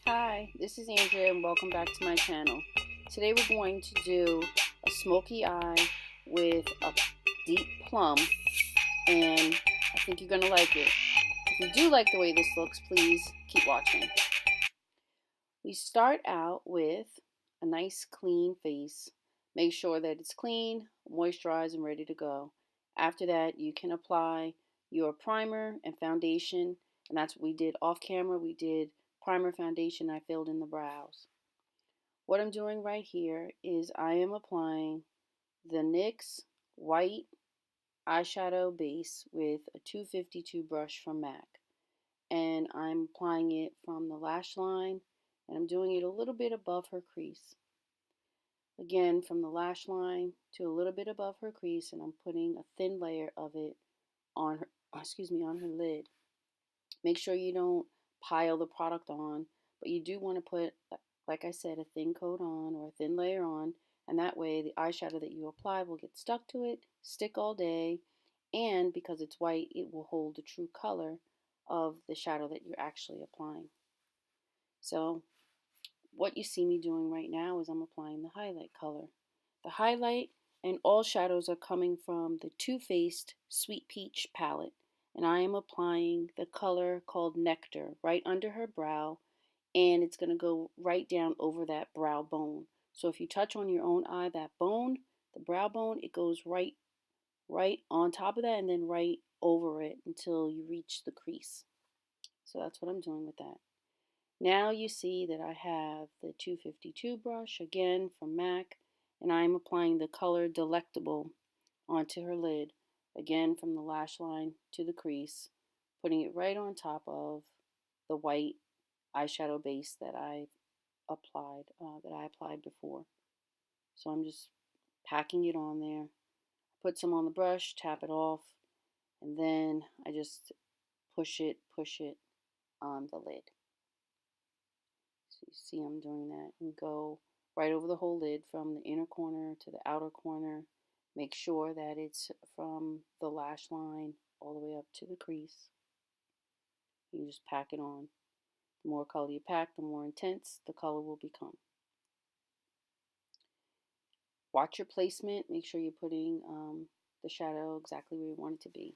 Hi, this is Andrea and welcome back to my channel. Today we're going to do a smoky eye with a deep plum, and I think you're going to like it. If you do like the way this looks, please keep watching. We start out with a nice clean face. Make sure that it's clean, moisturized, and ready to go. After that, you can apply your primer and foundation, and that's what we did off camera. We did primer, foundation. I filled in the brows. What I'm doing right here is I am applying the NYX white eyeshadow base with a 252 brush from MAC, and I'm applying it from the lash line, and I'm doing it a little bit above her crease. Again, from the lash line to a little bit above her crease, and I'm putting a thin layer of it on her, on her lid. Make sure you don't pile the product on, but you do want to put, like I said, a thin coat on or a thin layer on, and that way the eyeshadow that you apply will get stuck to it, stick all day, and because it's white, it will hold the true color of the shadow that you're actually applying. So what you see me doing right now is I'm applying the highlight color. The highlight and all shadows are coming from the Too Faced Sweet Peach palette, and I am applying the color called Nectar right under her brow, and it's going to go right down over that brow bone. So if you touch on your own eye, that bone, the brow bone, it goes right on top of that and then right over it until you reach the crease. So that's what I'm doing with that. Now you see that I have the 252 brush, again from MAC, and I'm applying the color Delectable onto her lid, again from the lash line to the crease, putting it right on top of the white eyeshadow base that I applied before. So I'm just packing it on there. Put some on the brush, tap it off, and then I just push it on the lid. So you see I'm doing that, and go right over the whole lid from the inner corner to the outer corner. Make sure that it's from the lash line all the way up to the crease. You just pack it on. The more color you pack, the more intense the color will become. Watch your placement. Make sure you're putting the shadow exactly where you want it to be.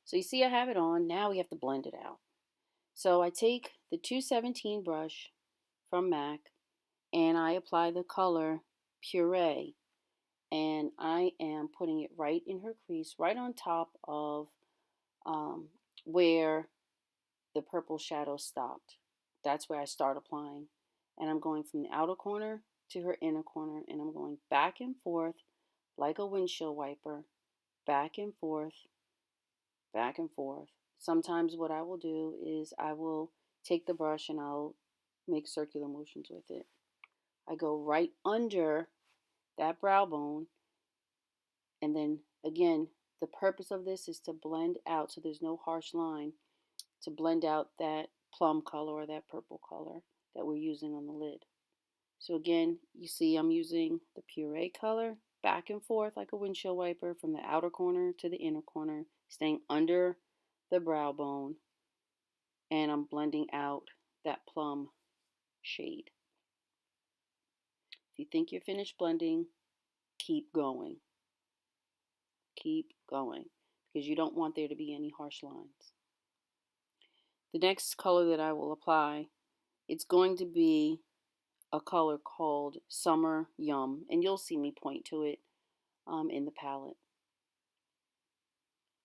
So you see I have it on. Now we have to blend it out. So I take the 217 brush from MAC and I apply the color Puree, and I am putting it right in her crease, right on top of where the purple shadow stopped. That's where I start applying, and I'm going from the outer corner to her inner corner, and I'm going back and forth like a windshield wiper, back and forth, back and forth. Sometimes what I will do is I will take the brush and I'll make circular motions with it. I go right under that brow bone, and then again, the purpose of this is to blend out, so there's no harsh line, to blend out that plum color or that purple color that we're using on the lid. So again, you see I'm using the Puree color back and forth like a windshield wiper from the outer corner to the inner corner, staying under the brow bone, and I'm blending out that plum shade. If you think you're finished blending, keep going. Keep going, because you don't want there to be any harsh lines. The next color that I will apply, it's going to be a color called Summer Yum, and you'll see me point to it in the palette.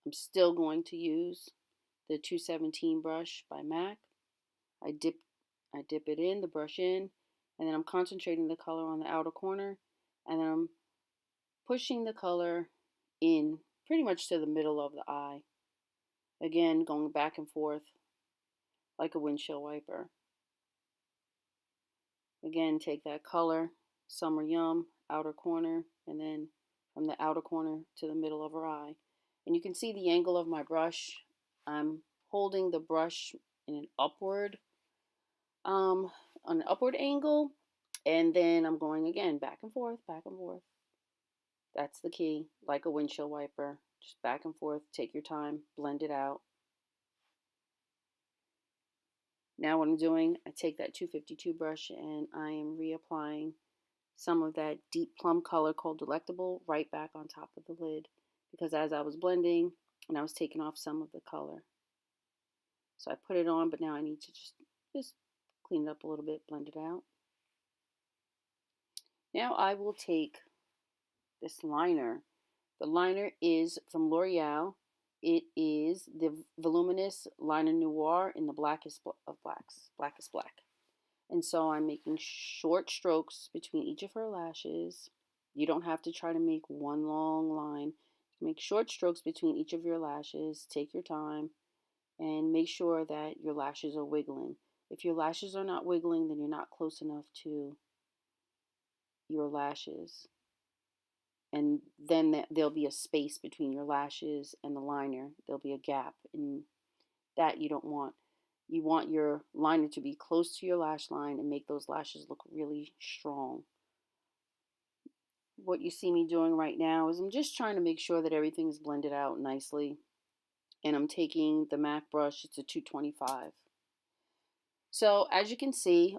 I'm still going to use the 217 brush by MAC. I dip it in, the brush in, and then I'm concentrating the color on the outer corner, and then I'm pushing the color in pretty much to the middle of the eye. Again, going back and forth like a windshield wiper. Again, take that color, Summer Yum, outer corner, and then from the outer corner to the middle of her eye. And you can see the angle of my brush. I'm holding the brush in an upward, on an upward angle, and then I'm going again back and forth, back and forth. That's the key, like a windshield wiper, just back and forth. Take your time, blend it out. Now what I'm doing, I take that 252 brush and I am reapplying some of that deep plum color called Delectable right back on top of the lid, because as I was blending and I was taking off some of the color. So I put it on, but now I need to just clean it up a little bit, blend it out. Now I will take this liner. The liner is from L'Oreal. It is the Voluminous Liner Noir in the blackest of blacks, blackest black. And so I'm making short strokes between each of her lashes. You don't have to try to make one long line. Make short strokes between each of your lashes. Take your time and make sure that your lashes are wiggling. If your lashes are not wiggling, then you're not close enough to your lashes. And then there'll be a space between your lashes and the liner. There'll be a gap, and that you don't want. You want your liner to be close to your lash line and make those lashes look really strong. What you see me doing right now is I'm just trying to make sure that everything's blended out nicely. And I'm taking the MAC brush, it's a 225. So as you can see,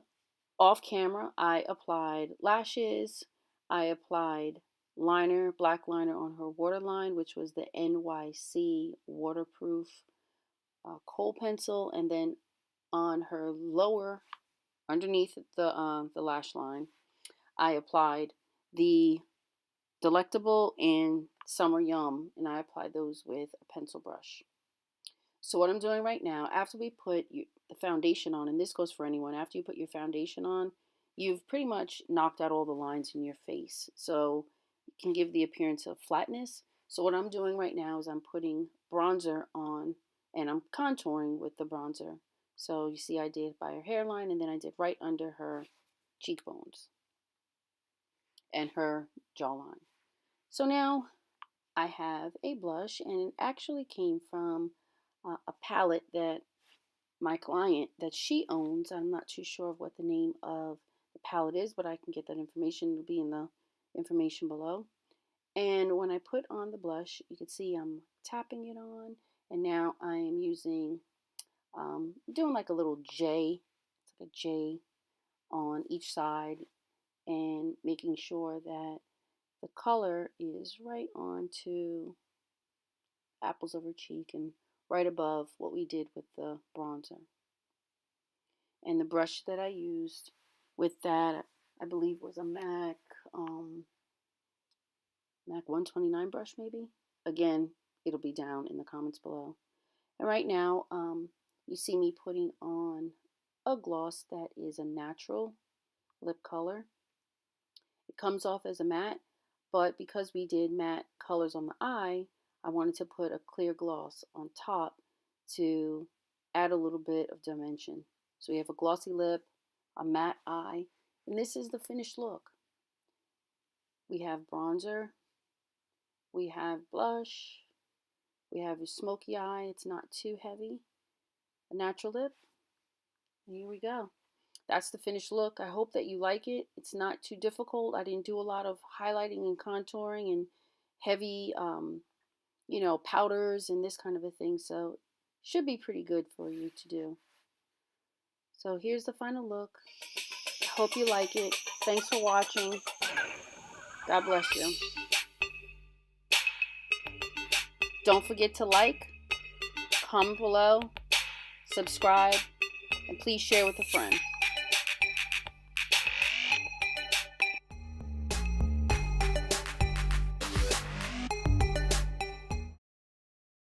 off camera, I applied lashes, I applied liner, black liner on her waterline, which was the NYC waterproof kohl pencil, and then on her lower, underneath the lash line, I applied the Delectable and Summer Yum, and I applied those with a pencil brush. So what I'm doing right now, after we put the foundation on, and this goes for anyone, after you put your foundation on, you've pretty much knocked out all the lines in your face. So it can give the appearance of flatness. So what I'm doing right now is I'm putting bronzer on, and I'm contouring with the bronzer. So you see I did by her hairline, and then I did right under her cheekbones and her jawline. So now I have a blush, and it actually came from a palette that my client, that she owns. I'm not too sure of what the name of the palette is, but I can get that information. It'll be in the information below. And when I put on the blush, you can see I'm tapping it on, and now I am using, doing like a little J, it's like a J on each side, and making sure that the color is right onto apples of her cheek and right above what we did with the bronzer. And the brush that I used with that, I believe, was a MAC 129 brush, maybe. Again, it'll be down in the comments below. And right now, you see me putting on a gloss that is a natural lip color. It comes off as a matte, but because we did matte colors on the eye, I wanted to put a clear gloss on top to add a little bit of dimension. So we have a glossy lip, a matte eye, and this is the finished look. We have bronzer, we have blush, we have a smoky eye, it's not too heavy, a natural lip, and here we go. That's the finished look. I hope that you like it. It's not too difficult. I didn't do a lot of highlighting and contouring and heavy, powders and this kind of a thing. So should be pretty good for you to do. So here's the final look. I hope you like it. Thanks for watching. God bless you. Don't forget to like, comment below, subscribe, and please share with a friend.